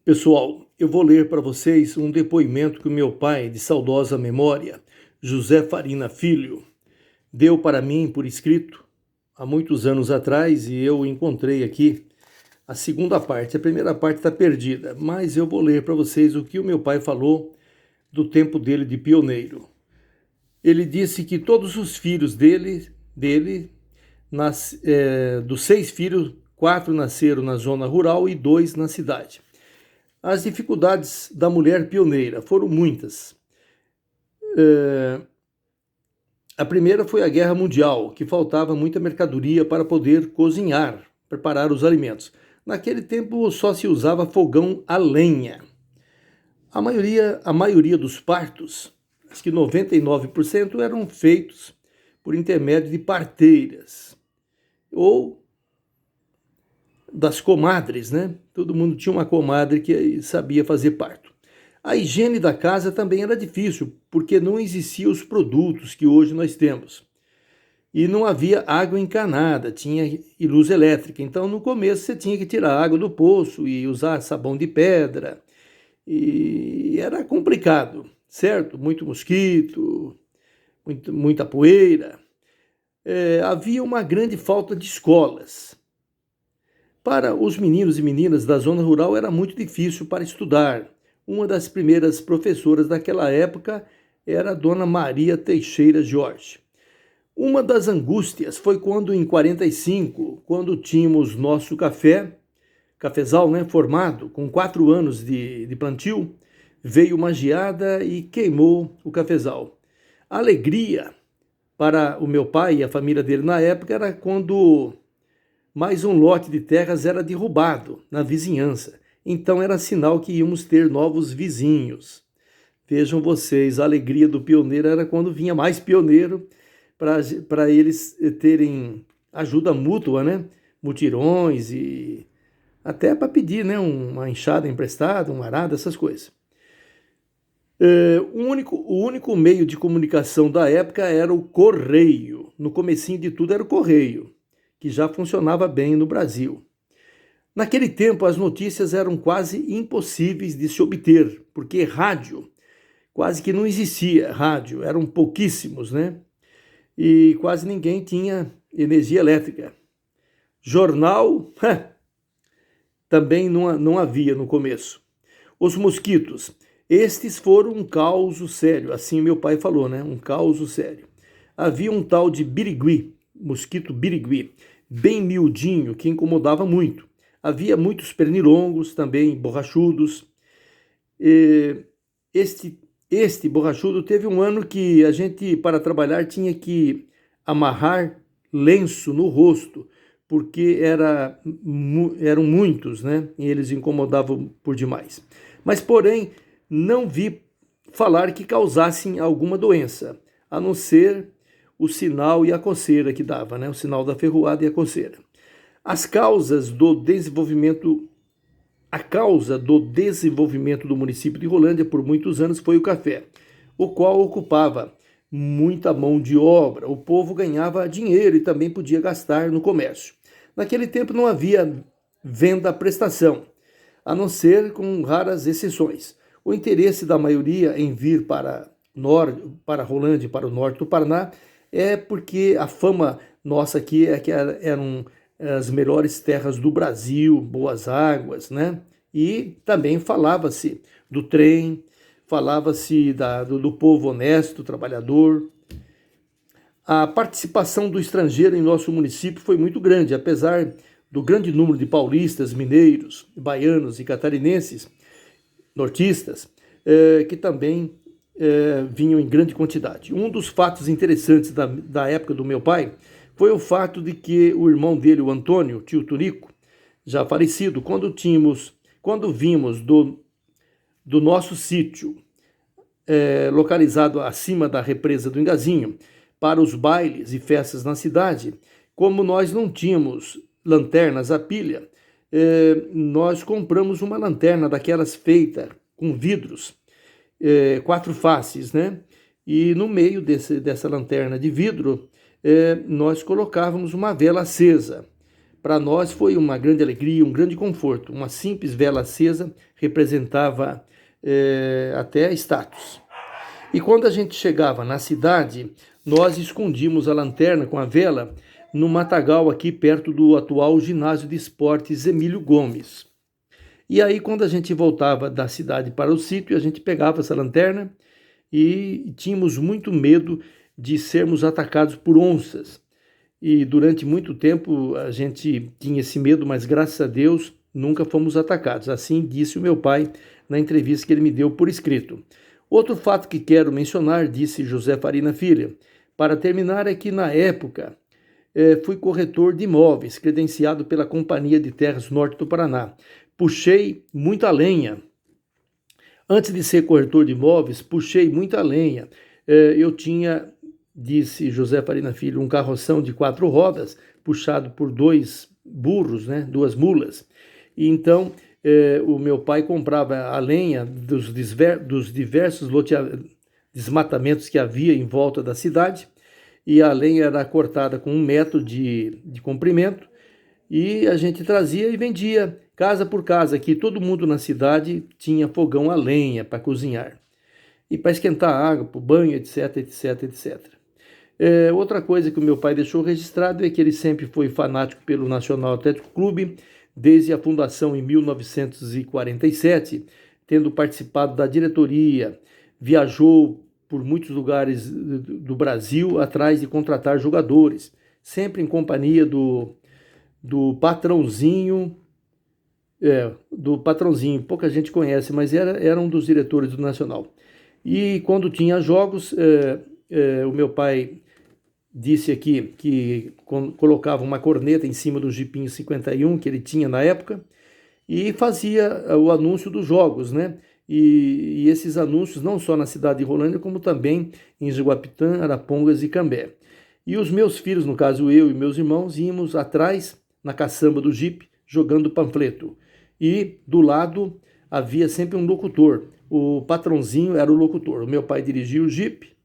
Pessoal, eu vou ler para vocês um depoimento que o meu pai, de saudosa memória, José Farina Filho, deu para mim por escrito há muitos anos atrás, e eu encontrei aqui a segunda parte. A primeira parte está perdida, mas eu vou ler para vocês o que o meu pai falou do tempo dele de pioneiro. Ele disse que todos os filhos dos 6 filhos, 4 nasceram na zona rural e 2 na cidade. As dificuldades da mulher pioneira foram muitas. A primeira foi a Guerra Mundial, que faltava muita mercadoria para poder cozinhar, preparar os alimentos. Naquele tempo só se usava fogão a lenha. A maioria dos partos, acho que 99%, eram feitos por intermédio de parteiras ou das comadres, né? Todo mundo tinha uma comadre que sabia fazer parto. A higiene da casa também era difícil, porque não existiam os produtos que hoje nós temos. E não havia água encanada, tinha luz elétrica. Então, no começo, você tinha que tirar a água do poço e usar sabão de pedra. E era complicado, certo? Muito mosquito, muita poeira. Havia uma grande falta de escolas. Para os meninos e meninas da zona rural era muito difícil para estudar. Uma das primeiras professoras daquela época era a dona Maria Teixeira Jorge. Uma das angústias foi quando, em 45, quando tínhamos nosso cafezal, né, formado, com 4 anos de plantio, veio uma geada e queimou o cafezal. A alegria para o meu pai e a família dele na época era quando mais um lote de terras era derrubado na vizinhança. Então era sinal que íamos ter novos vizinhos. Vejam vocês, a alegria do pioneiro era quando vinha mais pioneiro para eles terem ajuda mútua, né? Mutirões e até para pedir, né? Uma enxada emprestada, um arado, essas coisas. O único meio de comunicação da época era o correio. No comecinho de tudo era o correio, que já funcionava bem no Brasil. Naquele tempo, as notícias eram quase impossíveis de se obter, porque rádio quase que não existia. Rádio eram pouquíssimos, né? E quase ninguém tinha energia elétrica. Jornal também não havia no começo. Os mosquitos, estes foram um caos sério, assim meu pai falou, né? Um caos sério. Havia um tal de birigui, mosquito birigui, bem miudinho, que incomodava muito. Havia muitos pernilongos também, borrachudos. Este borrachudo teve um ano que a gente, para trabalhar, tinha que amarrar lenço no rosto, porque eram muitos, né? E eles incomodavam por demais. Mas, porém, não vi falar que causassem alguma doença, a não ser o sinal e a coceira que dava, né? O sinal da ferroada e a coceira. A causa do desenvolvimento do município de Rolândia por muitos anos foi o café, o qual ocupava muita mão de obra. O povo ganhava dinheiro e também podia gastar no comércio. Naquele tempo não havia venda à prestação, a não ser com raras exceções. O interesse da maioria em vir para Rolândia, para o norte do Paraná, é porque a fama nossa aqui é que eram as melhores terras do Brasil, boas águas, né? E também falava-se do trem, falava-se do povo honesto, trabalhador. A participação do estrangeiro em nosso município foi muito grande, apesar do grande número de paulistas, mineiros, baianos e catarinenses, nortistas, que também vinham em grande quantidade. Um dos fatos interessantes da época do meu pai foi o fato de que o irmão dele, o Antônio, tio Tonico, já falecido, quando vimos do nosso sítio, localizado acima da represa do Engazinho, para os bailes e festas na cidade, como nós não tínhamos lanternas a pilha, nós compramos uma lanterna daquelas feitas com vidros, 4 faces, né? E no meio dessa lanterna de vidro, nós colocávamos uma vela acesa Para nós foi uma grande alegria, um grande conforto. Uma simples vela acesa representava até status. E quando a gente chegava na cidade, nós escondíamos a lanterna com a vela no matagal aqui perto do atual ginásio de esportes Emílio Gomes. E aí quando a gente voltava da cidade para o sítio, a gente pegava essa lanterna e tínhamos muito medo de sermos atacados por onças. E durante muito tempo a gente tinha esse medo, mas graças a Deus nunca fomos atacados. Assim disse o meu pai na entrevista que ele me deu por escrito. Outro fato que quero mencionar, disse José Farina Filho, para terminar, é que na época fui corretor de imóveis, credenciado pela Companhia de Terras Norte do Paraná. Puxei muita lenha. Antes de ser corretor de imóveis, puxei muita lenha. Eu tinha, disse José Farina Filho, um carroção de 4 rodas, puxado por 2 burros, né, 2 mulas. E então o meu pai comprava a lenha dos diversos desmatamentos que havia em volta da cidade, e a lenha era cortada com 1 metro de comprimento, e a gente trazia e vendia casa por casa. Aqui todo mundo na cidade tinha fogão a lenha para cozinhar e para esquentar água, para o banho, etc, etc, etc. Outra coisa que o meu pai deixou registrado é que ele sempre foi fanático pelo Nacional Atlético Clube, desde a fundação em 1947, tendo participado da diretoria, viajou por muitos lugares do Brasil atrás de contratar jogadores, sempre em companhia do patrãozinho, pouca gente conhece, mas era um dos diretores do Nacional. E quando tinha jogos, o meu pai disse aqui que colocava uma corneta em cima do Jeepinho 51 que ele tinha na época e fazia o anúncio dos jogos, né? E esses anúncios não só na cidade de Rolândia, como também em Jaguapitã, Arapongas e Cambé. E os meus filhos, no caso eu e meus irmãos, íamos atrás na caçamba do Jeep jogando panfleto. E do lado havia sempre um locutor. O patrãozinho era o locutor. O meu pai dirigia o Jeep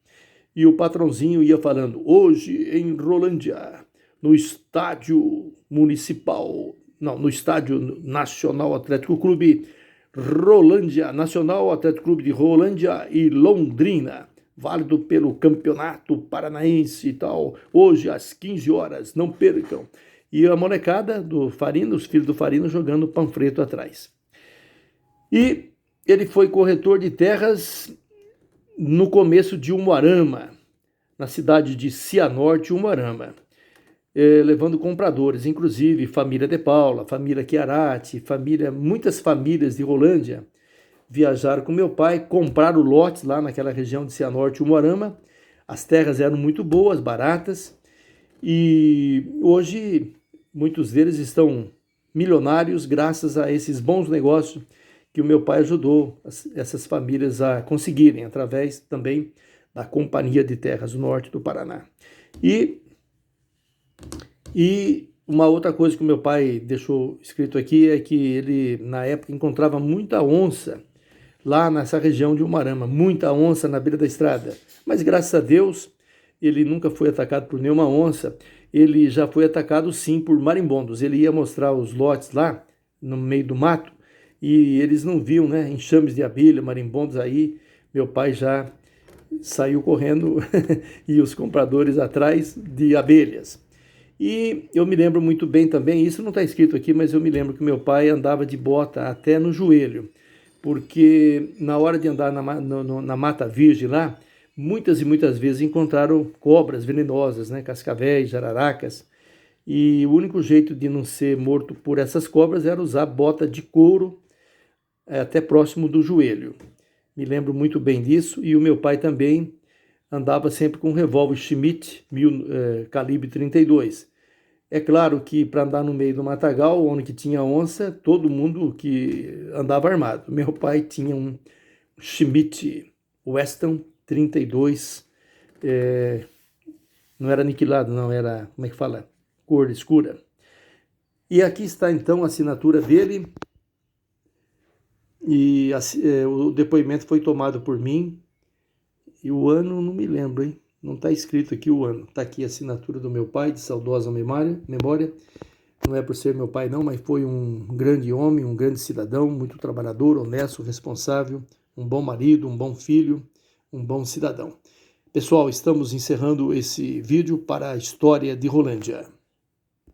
e o patrãozinho ia falando: hoje em Rolândia, no estádio municipal, não, no estádio Nacional Atlético Clube Rolândia, Nacional Atlético Clube de Rolândia e Londrina, válido pelo Campeonato Paranaense e tal, hoje às 15 horas, não percam. E a molecada do Farina, os filhos do Farina, jogando panfleto atrás. E ele foi corretor de terras no começo de Umuarama, na cidade de Cianorte, Umuarama, levando compradores, inclusive família de Paula, família Chiarati, muitas famílias de Rolândia viajaram com meu pai, compraram lotes lá naquela região de Cianorte, Umuarama. As terras eram muito boas, baratas, e hoje muitos deles estão milionários graças a esses bons negócios que o meu pai ajudou essas famílias a conseguirem, através também da Companhia de Terras do Norte do Paraná. E uma outra coisa que o meu pai deixou escrito aqui é que ele, na época, encontrava muita onça lá nessa região de Umuarama, muita onça na beira da estrada. Mas, graças a Deus, ele nunca foi atacado por nenhuma onça. Ele já foi atacado, sim, por marimbondos. Ele ia mostrar os lotes lá, no meio do mato, e eles não viam, né, enxames de abelha, marimbondos aí. Meu pai já saiu correndo e os compradores atrás de abelhas. E eu me lembro muito bem também, isso não está escrito aqui, mas eu me lembro que meu pai andava de bota até no joelho, porque na hora de andar na Mata Virgem lá, muitas e muitas vezes encontraram cobras venenosas, né, cascavéis, jararacas, e o único jeito de não ser morto por essas cobras era usar bota de couro até próximo do joelho. Me lembro muito bem disso, e o meu pai também andava sempre com um revólver Schmidt, calibre 32. É claro que para andar no meio do matagal, onde que tinha onça, todo mundo que andava armado. Meu pai tinha um Schmidt Weston 32, não era aniquilado, não, era, como é que fala? Cor escura. E aqui está então a assinatura dele, e o depoimento foi tomado por mim, e o ano não me lembro, hein? Não está escrito aqui o ano. Está aqui a assinatura do meu pai, de saudosa memória, Não é por ser meu pai não, mas foi um grande homem, um grande cidadão, muito trabalhador, honesto, responsável, um bom marido, um bom filho, um bom cidadão. Pessoal, estamos encerrando esse vídeo para a história de Rolândia.